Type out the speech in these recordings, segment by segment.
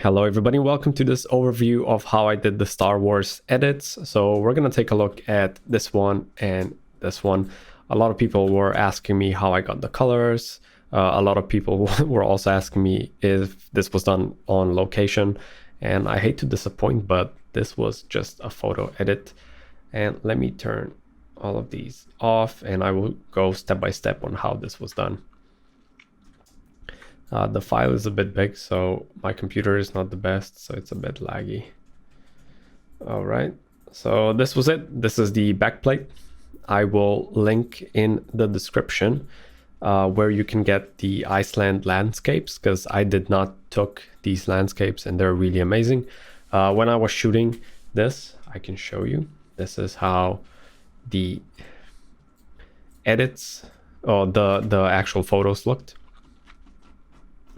Hello everybody, welcome to this overview of how I did the Star Wars edits. So we're gonna take a look at this one and this one. A lot of people were asking me how I got the colors. A lot of people were also asking me if this was done on location. And I hate to disappoint, but this was just a photo edit. And let me turn all of these off and I will go step by step on how this was done. The file is a bit big, so my computer is not the best, so it's a bit laggy. All right, so this was it. This is the backplate. I will link in the description where you can get the Iceland landscapes, because I did not took these landscapes and they're really amazing. When I was shooting this, I can show you. This is how the edits or the actual photos looked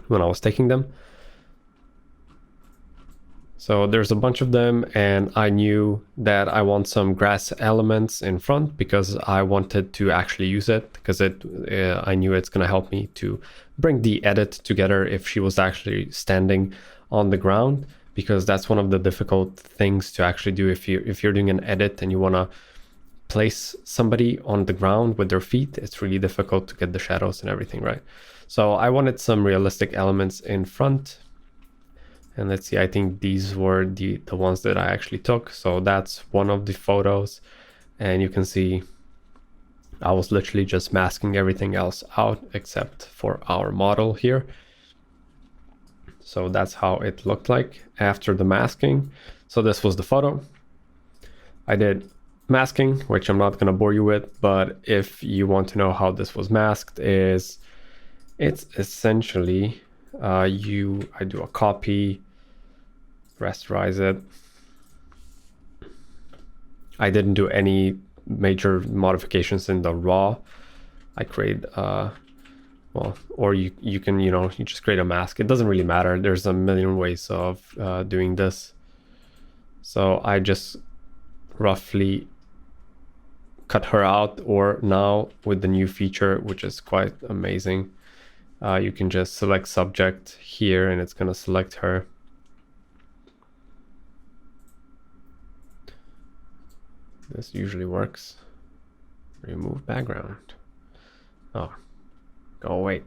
when I was taking them. So there's a bunch of them, and I knew that I want some grass elements in front because I wanted to actually use it, because I knew it's going to help me to bring the edit together if she was actually standing on the ground, because that's one of the difficult things to actually do if you're doing an edit and you want to place somebody on the ground with their feet. It's really difficult to get the shadows and everything right. So I wanted some realistic elements in front. And let's see, I think these were the ones that I actually took. So that's one of the photos. And you can see I was literally just masking everything else out except for our model here. So that's how it looked like after the masking. So this was the photo. I did masking, which I'm not going to bore you with, but if you want to know how this was masked, it's essentially I do a copy, rasterize it. I didn't do any major modifications in the raw. I create well, or you can, you just create a mask. It doesn't really matter. There's a million ways of doing this. So I just roughly cut her out, or now with the new feature, which is quite amazing, you can just select subject here and it's going to select her. This usually works. Remove background. Oh, go away.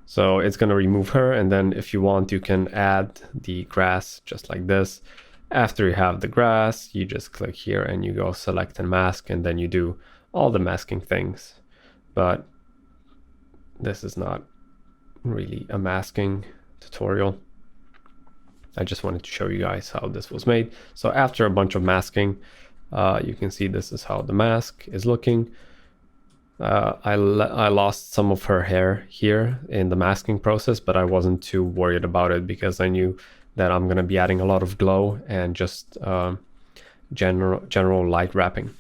So it's going to remove her, and then if you want, you can add the grass just like this. After you have the grass, you just click here and you go select and mask, and then you do all the masking things. But this is not really a masking tutorial. I just wanted to show you guys how this was made. So after a bunch of masking, you can see this is how the mask is looking. I lost some of her hair here in the masking process, but I wasn't too worried about it because I knew that I'm going to be adding a lot of glow and just general light wrapping.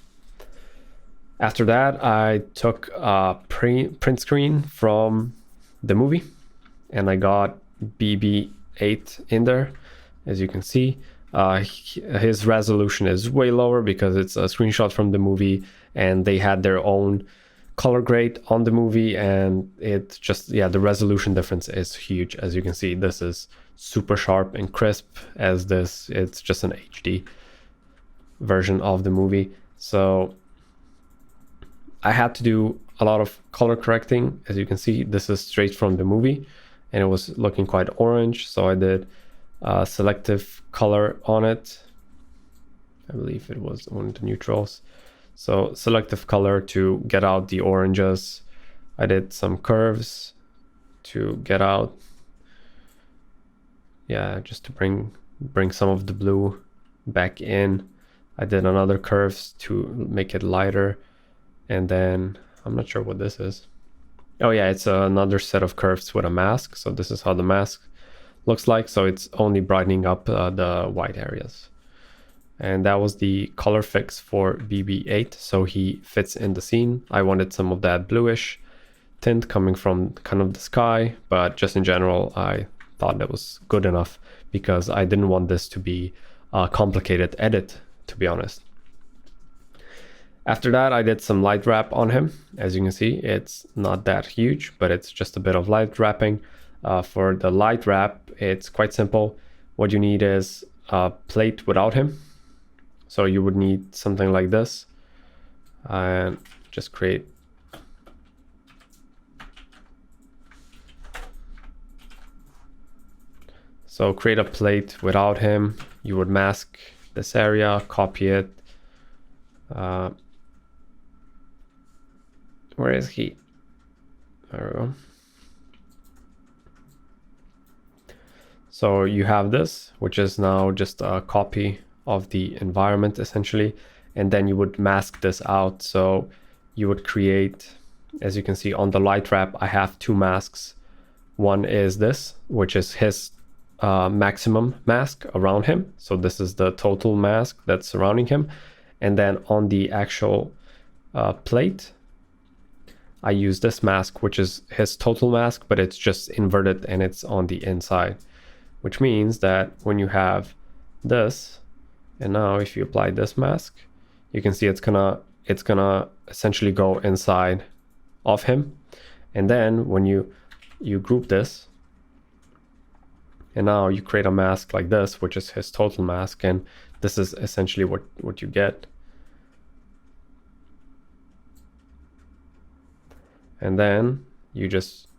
After that, I took a print screen from the movie and I got BB-8 in there. As you can see, his resolution is way lower because it's a screenshot from the movie and they had their own color grade on the movie, and it just, yeah, the resolution difference is huge. As you can see, this is super sharp and crisp, as this, it's just an HD version of the movie. So I had to do a lot of color correcting. As you can see, this is straight from the movie and it was looking quite orange. So I did selective color on it. I believe it was on the neutrals. So selective color to get out the oranges. I did some curves to get out, yeah, just to bring some of the blue back in. I did another curves to make it lighter. And then I'm not sure what this is. Oh yeah, it's another set of curves with a mask. So this is how the mask looks like. So it's only brightening up the white areas. And that was the color fix for BB-8. So he fits in the scene. I wanted some of that bluish tint coming from kind of the sky, but just in general, I thought that was good enough because I didn't want this to be a complicated edit, to be honest. After that, I did some light wrap on him. As you can see, it's not that huge, but it's just a bit of light wrapping. For the light wrap, it's quite simple. What you need is a plate without him. So you would need something like this, and just create. So create a plate without him. You would mask this area, copy it. Where is he? There we go. So you have this, which is now just a copy of the environment essentially. And then you would mask this out. So you would create, as you can see on the light wrap, I have two masks. One is this, which is his maximum mask around him. So this is the total mask that's surrounding him. And then on the actual plate, I use this mask, which is his total mask, but it's just inverted and it's on the inside, which means that when you have this, and now if you apply this mask, you can see it's gonna essentially go inside of him. And then when you group this, and now you create a mask like this, which is his total mask, and this is essentially what you get. And then you just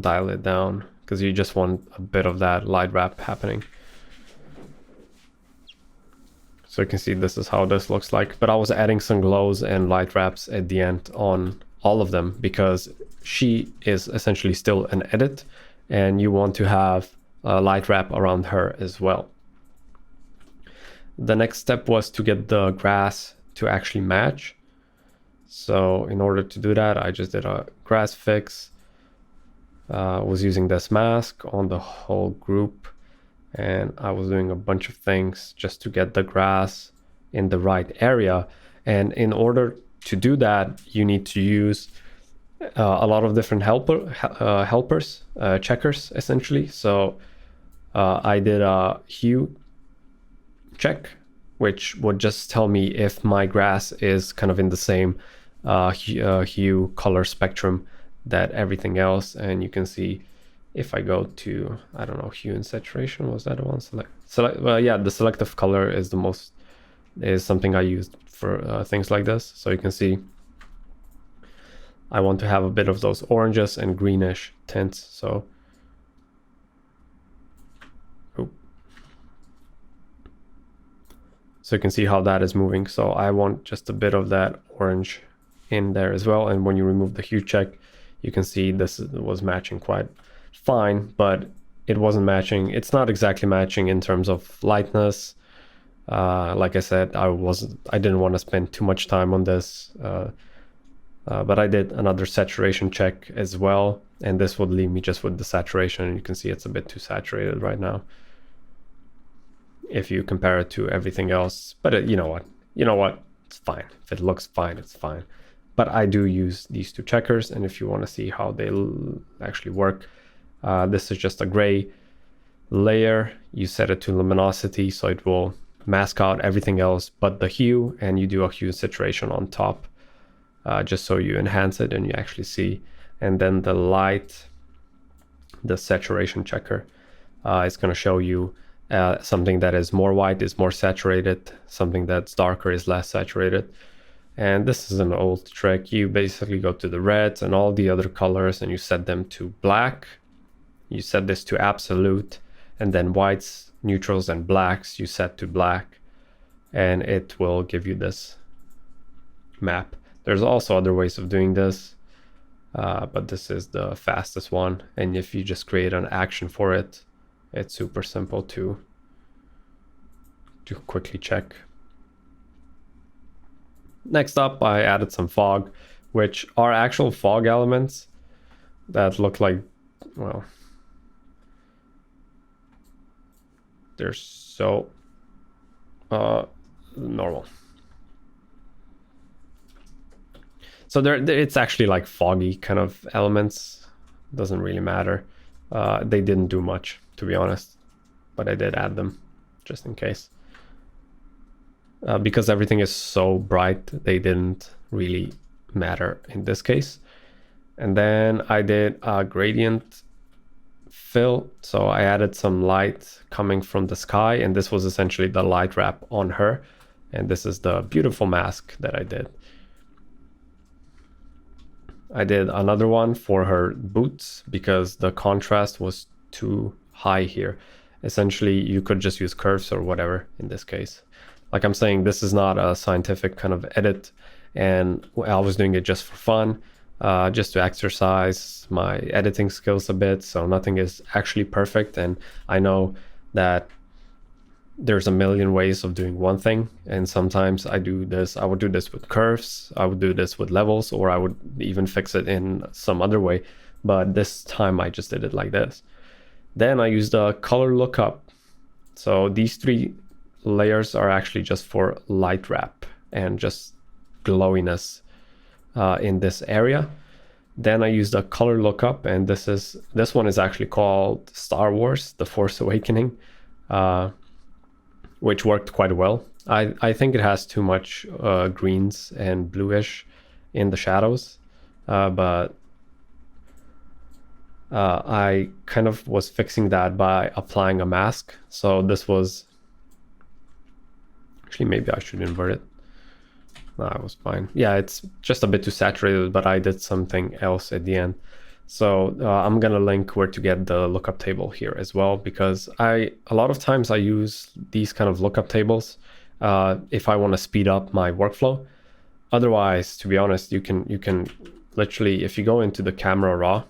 dial it down because you just want a bit of that light wrap happening. So you can see this is how this looks like, but I was adding some glows and light wraps at the end on all of them because she is essentially still an edit and you want to have a light wrap around her as well. The next step was to get the grass to actually match. So in order to do that, I just did a grass fix. Was using this mask on the whole group, and I was doing a bunch of things just to get the grass in the right area. And in order to do that, you need to use a lot of different helpers, checkers essentially. So I did a hue check, which would just tell me if my grass is kind of in the same hue color spectrum that everything else. And you can see if I go to, I don't know, hue and saturation, was that the one? Well, yeah, the selective color is something I used for things like this. So you can see I want to have a bit of those oranges and greenish tints. So you can see how that is moving. So I want just a bit of that orange in there as well. And when you remove the hue check, you can see this was matching quite fine, but it wasn't matching. It's not exactly matching in terms of lightness. Like I said, I didn't want to spend too much time on this, but I did another saturation check as well. And this would leave me just with the saturation. And you can see it's a bit too saturated right now if you compare it to everything else. But you know what, it's fine. If it looks fine, it's fine. But I do use these two checkers, and if you want to see how they actually work, this is just a gray layer. You set it to luminosity so it will mask out everything else but the hue, and you do a hue saturation on top, just so you enhance it and you actually see. And then the light, the saturation checker, is going to show you something that is more white is more saturated, something that's darker is less saturated. And this is an old trick. You basically go to the reds and all the other colors and you set them to black. You set this to absolute, and then whites, neutrals, and blacks you set to black, and it will give you this map. There's also other ways of doing this, but this is the fastest one. And if you just create an action for it, it's super simple to quickly check. Next up, I added some fog, which are actual fog elements that look like, well, they're so normal. So it's actually like foggy kind of elements. Doesn't really matter. They didn't do much, to be honest, but I did add them just in case. because everything is so bright, they didn't really matter in this case. And then I did a gradient fill. So I added some light coming from the sky, and this was essentially the light wrap on her. And this is the beautiful mask that I did. I did another one for her boots because the contrast was too high here. Essentially, you could just use curves or whatever in this case. Like I'm saying, this is not a scientific kind of edit, and I was doing it just for fun, just to exercise my editing skills a bit. So nothing is actually perfect, and I know that there's a million ways of doing one thing, and sometimes I would do this with curves, I would do this with levels, or I would even fix it in some other way, but this time I just did it like this. Then I used a color lookup. So these 3 layers are actually just for light wrap and just glowiness in this area. Then I used a color lookup, and this one is actually called Star Wars: The Force Awakening, which worked quite well. I think it has too much greens and bluish in the shadows, but I kind of was fixing that by applying a mask. So this was actually, maybe I should invert it. No, it was fine. Yeah, it's just a bit too saturated, but I did something else at the end. So I'm gonna link where to get the lookup table here as well, because a lot of times I use these kind of lookup tables if I want to speed up my workflow. Otherwise, to be honest, you can literally, if you go into the camera raw,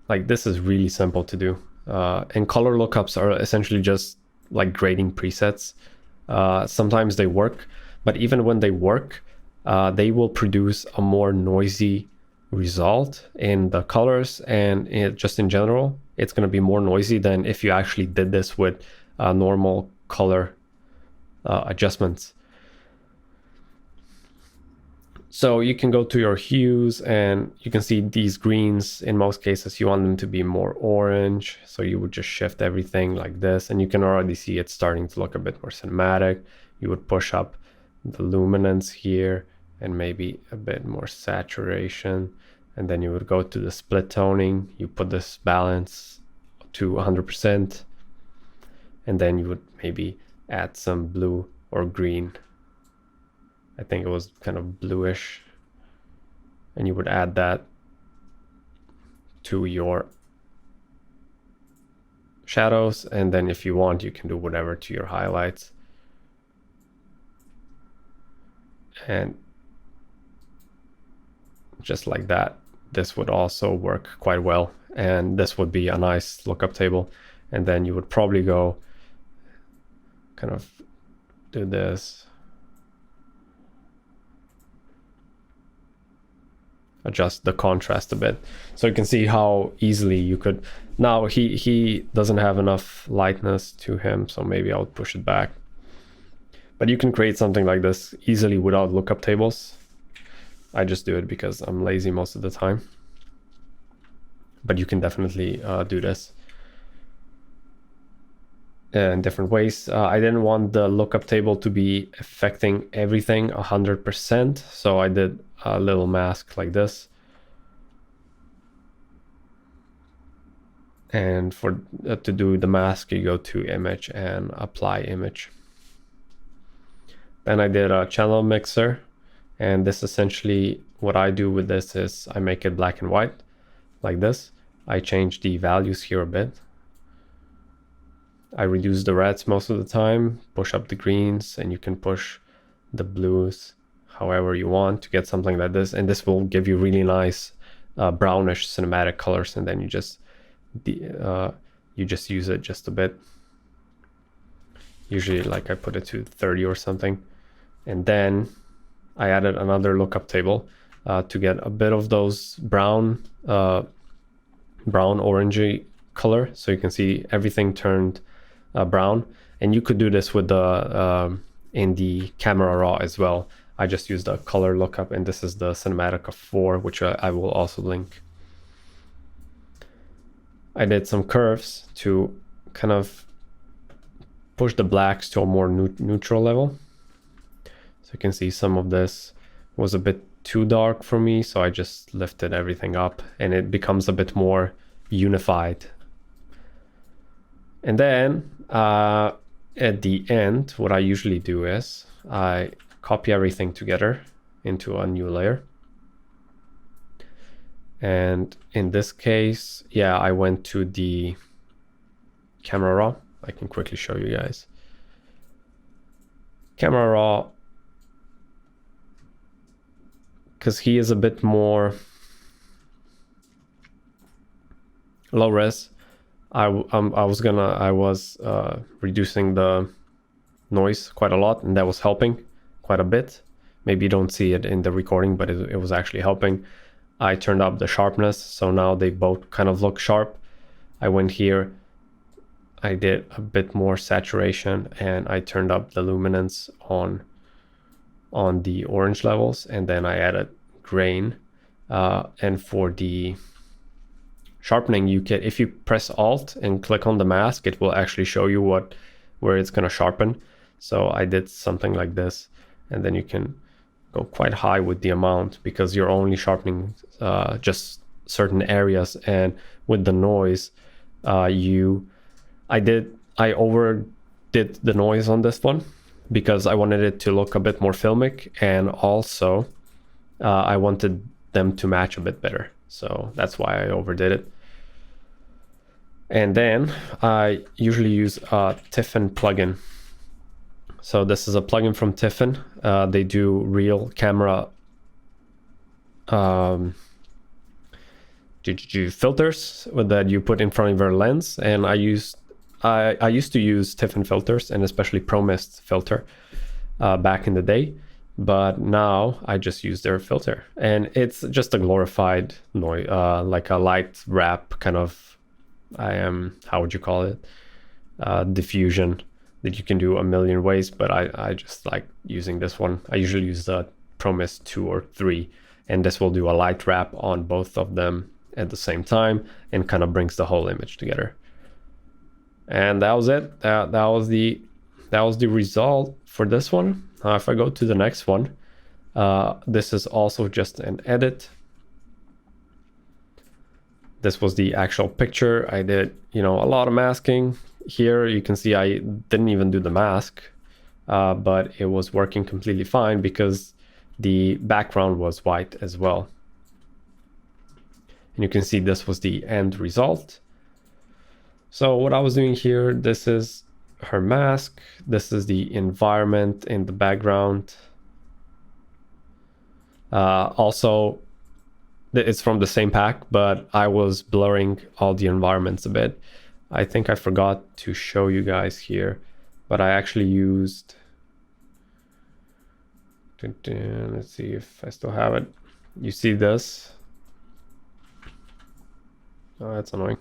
like this is really simple to do. And color lookups are essentially just like grading presets. Sometimes they work, but even when they work, they will produce a more noisy result in the colors, and just in general, it's going to be more noisy than if you actually did this with normal color adjustments. So you can go to your hues, and you can see these greens. In most cases, you want them to be more orange. So you would just shift everything like this, and you can already see it's starting to look a bit more cinematic. You would push up the luminance here and maybe a bit more saturation. And then you would go to the split toning. You put this balance to 100%. And then you would maybe add some blue or green. I think it was kind of bluish, and you would add that to your shadows, and then if you want, you can do whatever to your highlights. And just like that, this would also work quite well, and this would be a nice lookup table. And then you would probably go kind of do this, adjust the contrast a bit, so you can see how easily you could. Now he doesn't have enough lightness to him, so maybe I'll push it back. But you can create something like this easily without lookup tables. I just do it because I'm lazy most of the time, but you can definitely do this in different ways. I didn't want the lookup table to be affecting everything 100%, so I did a little mask like this. And for to do the mask, you go to image and apply image. Then I did a channel mixer, and this essentially, what I do with this is I make it black and white like this. I change the values here a bit. I reduce the reds most of the time, push up the greens, and you can push the blues however you want to get something like this. And this will give you really nice brownish cinematic colors, and then you just use it just a bit. Usually, like, I put it to 30 or something. And then I added another lookup table to get a bit of those brown orangey color, so you can see everything turned brown. And you could do this with the in the camera raw as well. I just used a color lookup, and this is the Cinematica 4, which I will also link. I did some curves to kind of push the blacks to a more neutral level. So you can see some of this was a bit too dark for me, so I just lifted everything up and it becomes a bit more unified. And then at the end, what I usually do is I copy everything together into a new layer. And in this case, yeah, I went to the camera raw. I can quickly show you guys. Camera raw, because he is a bit more low res. I was reducing the noise quite a lot, and that was helping quite a bit. Maybe you don't see it in the recording, but it was actually helping. I turned up the sharpness, so now they both kind of look sharp. I went here, I did a bit more saturation, and I turned up the luminance on the orange levels, and then I added grain. And for the sharpening, you can, if you press Alt and click on the mask, it will actually show you where it's gonna sharpen. So I did something like this, and then you can go quite high with the amount because you're only sharpening just certain areas. And with the noise, I overdid the noise on this one because I wanted it to look a bit more filmic, and also I wanted them to match a bit better. So that's why I overdid it. And then I usually use a Tiffen plugin. So this is a plugin from Tiffen. They do real camera filters that you put in front of your lens. And I used to use Tiffen filters, and especially Pro Mist filter back in the day. But now I just use their filter, and it's just a glorified noise, like a light wrap kind of, how would you call it? Diffusion that you can do a million ways, but I just like using this one. I usually use the Pro Mist 2 or 3, and this will do a light wrap on both of them at the same time and kind of brings the whole image together. And that was it. That was the result for this one. If I go to the next one, this is also just an edit. This was the actual picture. I did, a lot of masking. Here you can see I didn't even do the mask, but it was working completely fine because the background was white as well. And you can see this was the end result. So what I was doing here, this is her mask. This is the environment in the background. Also, it's from the same pack, but I was blurring all the environments a bit. I think I forgot to show you guys here, but I actually used, let's see if I still have it. You see this? Oh, that's annoying.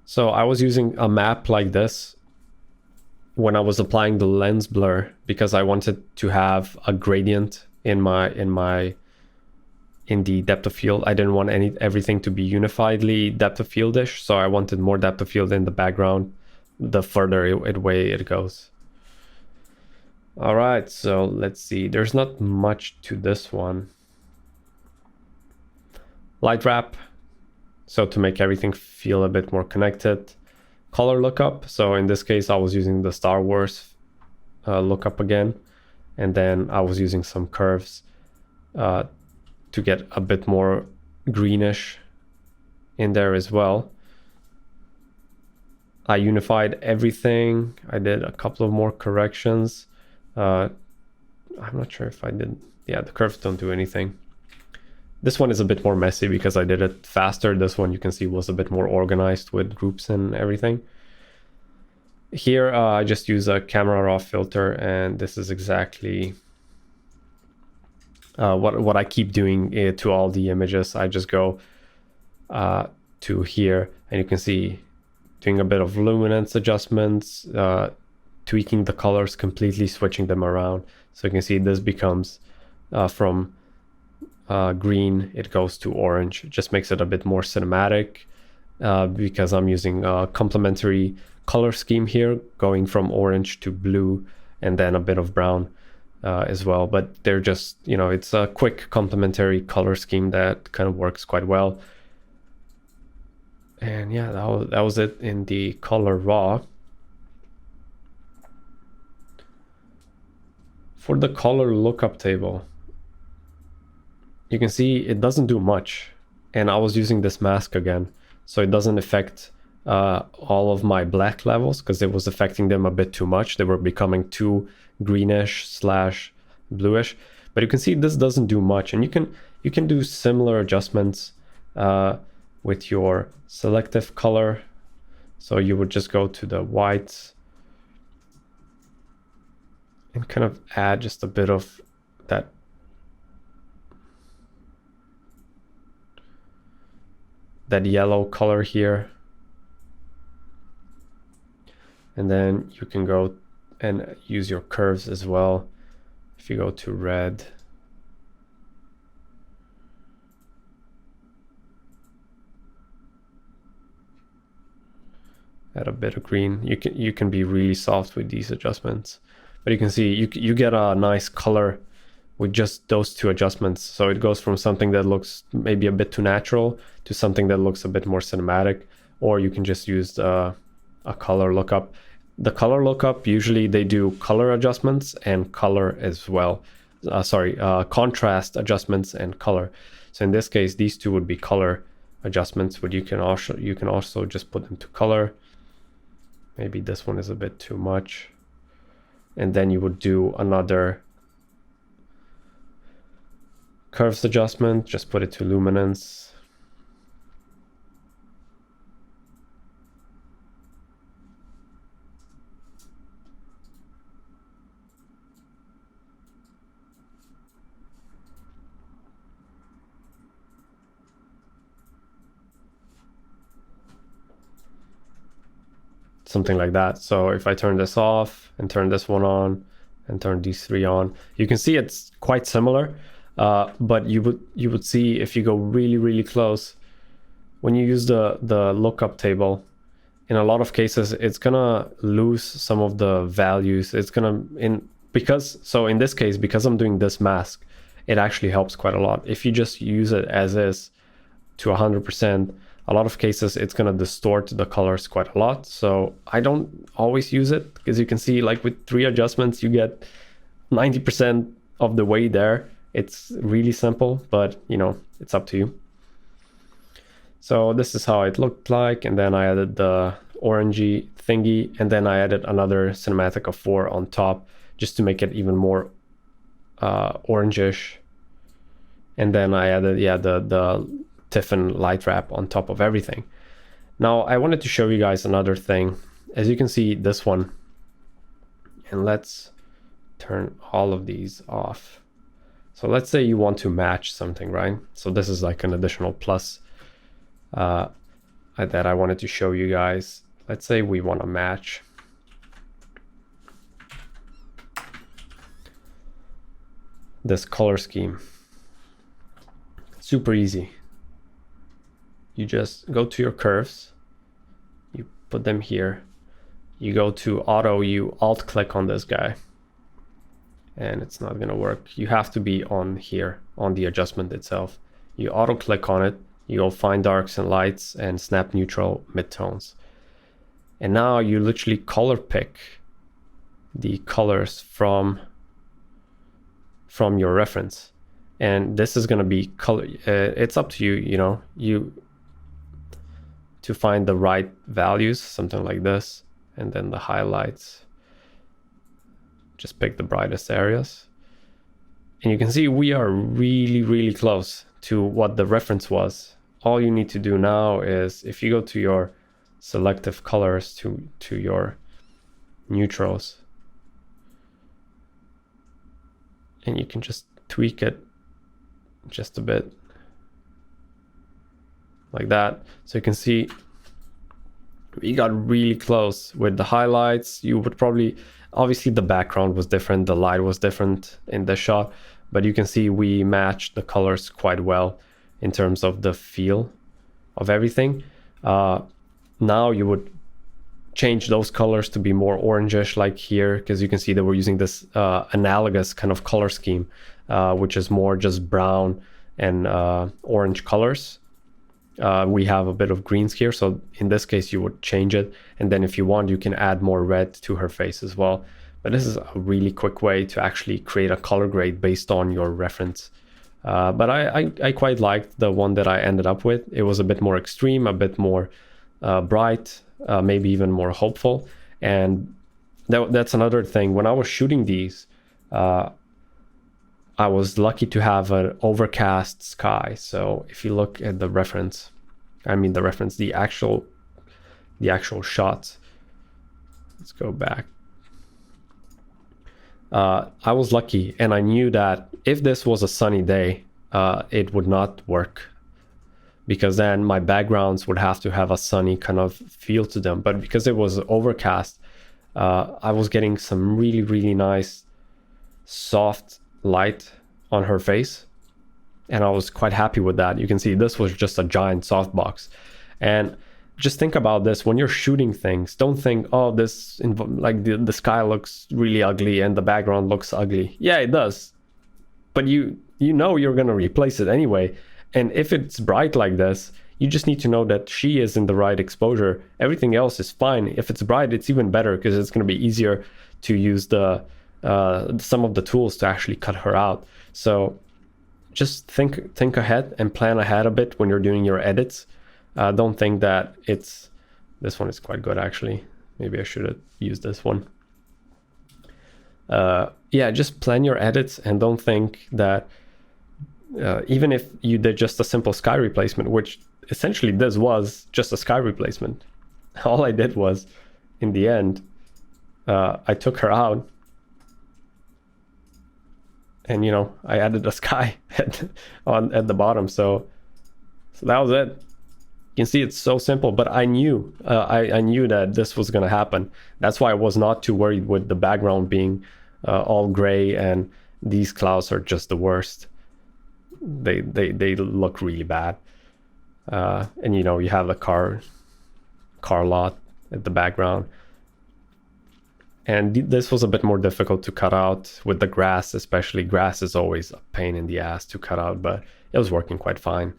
So I was using a map like this when I was applying the lens blur because I wanted to have a gradient in the depth of field. I didn't want everything to be unifiedly depth of field-ish, so I wanted more depth of field in the background the further away it goes. All right, so let's see. There's not much to this one. Light wrap, so to make everything feel a bit more connected. Color lookup, so in this case I was using the Star Wars lookup again, and then I was using some curves to get a bit more greenish in there as well. I unified everything. I did a couple of more corrections. I'm not sure if I did. Yeah, the curves don't do anything. This one is a bit more messy because I did it faster. This one you can see was a bit more organized with groups and everything. Here I just use a camera raw filter, and this is exactly what I keep doing to all the images. I just go to here, and you can see doing a bit of luminance adjustments, tweaking the colors completely, switching them around. So you can see this becomes from green, it goes to orange. It just makes it a bit more cinematic. because I'm using a complementary color scheme here, going from orange to blue and then a bit of brown as well. But they're just, you know, it's a quick complementary color scheme that kind of works quite well. And yeah, that was it in the color raw. For the color lookup table, you can see it doesn't do much. And I was using this mask again, so it doesn't affect all of my black levels, because it was affecting them a bit too much. They were becoming too greenish / bluish. But you can see this doesn't do much, and you can do similar adjustments with your selective color. So you would just go to the whites and kind of add just a bit of that yellow color here. And then you can go and use your curves as well. If you go to red, add a bit of green. You can be really soft with these adjustments, but you can see you get a nice color with just those two adjustments. So it goes from something that looks maybe a bit too natural to something that looks a bit more cinematic. Or you can just use a color lookup. The color lookup, usually they do color adjustments and color as well. Contrast adjustments and color. So in this case, these two would be color adjustments, but you can also just put them to color. Maybe this one is a bit too much. And then you would do another curves adjustment, just put it to luminance. Something like that. So if I turn this off and turn this one on and turn these three on, you can see it's quite similar. But you would see, if you go really close, when you use the lookup table, in a lot of cases it's gonna lose some of the values. It's gonna in this case, because I'm doing this mask, it actually helps quite a lot. If you just use it as is to 100%, a lot of cases it's gonna distort the colors quite a lot. So I don't always use it, because you can see, like, with 3 adjustments you get 90% of the way there. It's really simple, but you know, it's up to you. So this is how it looked like, and then I added the orangey thingy, and then I added another cinematica 4 on top just to make it even more orangish. And then I added the Tiffen light wrap on top of everything. Now I wanted to show you guys another thing. As you can see, this one, and let's turn all of these off. So let's say you want to match something, right? So this is like an additional plus that I wanted to show you guys. Let's say we want to match this color scheme. Super easy. You just go to your curves, you put them here, you go to auto, you alt click on this guy, and it's not gonna work. You have to be on here, on the adjustment itself. You auto click on it, you go find darks and lights and snap neutral midtones. And now you literally color pick the colors from your reference. And this is gonna be color, it's up to you, you know, to find the right values, something like this. And then the highlights, just pick the brightest areas. And you can see we are really close to what the reference was. All you need to do now is, if you go to your selective colors, to your neutrals, and you can just tweak it just a bit like that. So you can see we got really close with the highlights. You would probably, obviously the background was different, the light was different in the shot, but you can see we matched the colors quite well in terms of the feel of everything. Now you would change those colors to be more orangish, like here, because you can see that we're using this analogous kind of color scheme, which is more just brown and orange colors. We have a bit of greens here, so in this case you would change it, and then if you want you can add more red to her face as well. But this is a really quick way to actually create a color grade based on your reference. But I quite liked the one that I ended up with. It was a bit more extreme, a bit more bright, maybe even more hopeful. And that's another thing. When I was shooting these, I was lucky to have an overcast sky. So if you look at the reference, the actual shots. Let's go back. I was lucky, and I knew that if this was a sunny day, it would not work, because then my backgrounds would have to have a sunny kind of feel to them. But because it was overcast, I was getting some really, really nice soft light on her face, and I was quite happy with that. You can see this was just a giant softbox. And just think about this when you're shooting things. Don't think, oh, this like the sky looks really ugly and the background looks ugly. Yeah, it does, but you know you're gonna replace it anyway. And if it's bright like this, you just need to know that she is in the right exposure. Everything else is fine. If it's bright, it's even better, because it's gonna be easier to use the some of the tools to actually cut her out. So just think ahead and plan ahead a bit when you're doing your edits. Don't think that this one is quite good actually. Maybe I should have used this one. Yeah, just plan your edits, and don't think that even if you did just a simple sky replacement, which essentially this was just a sky replacement. All I did was, in the end, I took her out, and I added a sky at the bottom. So that was it. You can see it's so simple, but I knew I knew that this was going to happen. That's why I was not too worried with the background being all gray, and these clouds are just the worst. They look really bad. And you have the car lot at the background. And this was a bit more difficult to cut out with the grass, especially. Grass is always a pain in the ass to cut out, but it was working quite fine.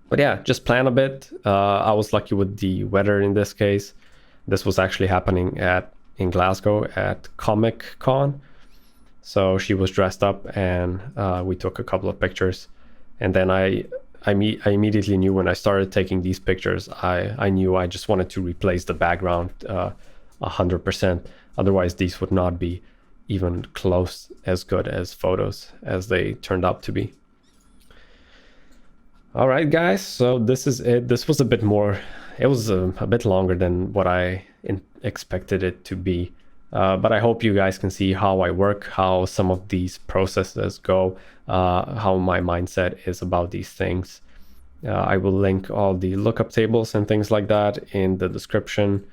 But yeah, just plan a bit. I was lucky with the weather in this case. This was actually happening in Glasgow at Comic Con. So she was dressed up, and we took a couple of pictures. And then I immediately knew when I started taking these pictures, I knew I just wanted to replace the background 100%. Otherwise, these would not be even close as good as photos as they turned out to be. All right, guys, so this is it. This was a bit more, it was a bit longer than what I expected it to be. But I hope you guys can see how I work, how some of these processes go, how my mindset is about these things. I will link all the lookup tables and things like that in the description.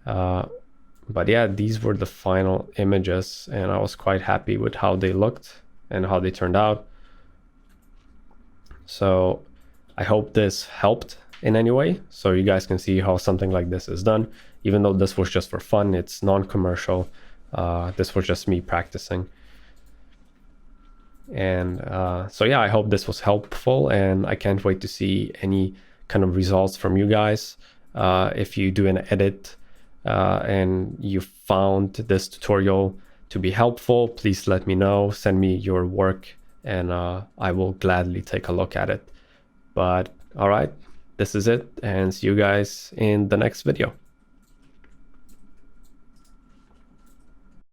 But yeah, these were the final images, and I was quite happy with how they looked and how they turned out. So I hope this helped in any way, so you guys can see how something like this is done. Even though this was just for fun, it's non-commercial. This was just me practicing. And so yeah, I hope this was helpful, and I can't wait to see any kind of results from you guys. If you do an edit and you found this tutorial to be helpful, please let me know. Send me your work, and I will gladly take a look at it. But all right, this is it, and see you guys in the next video.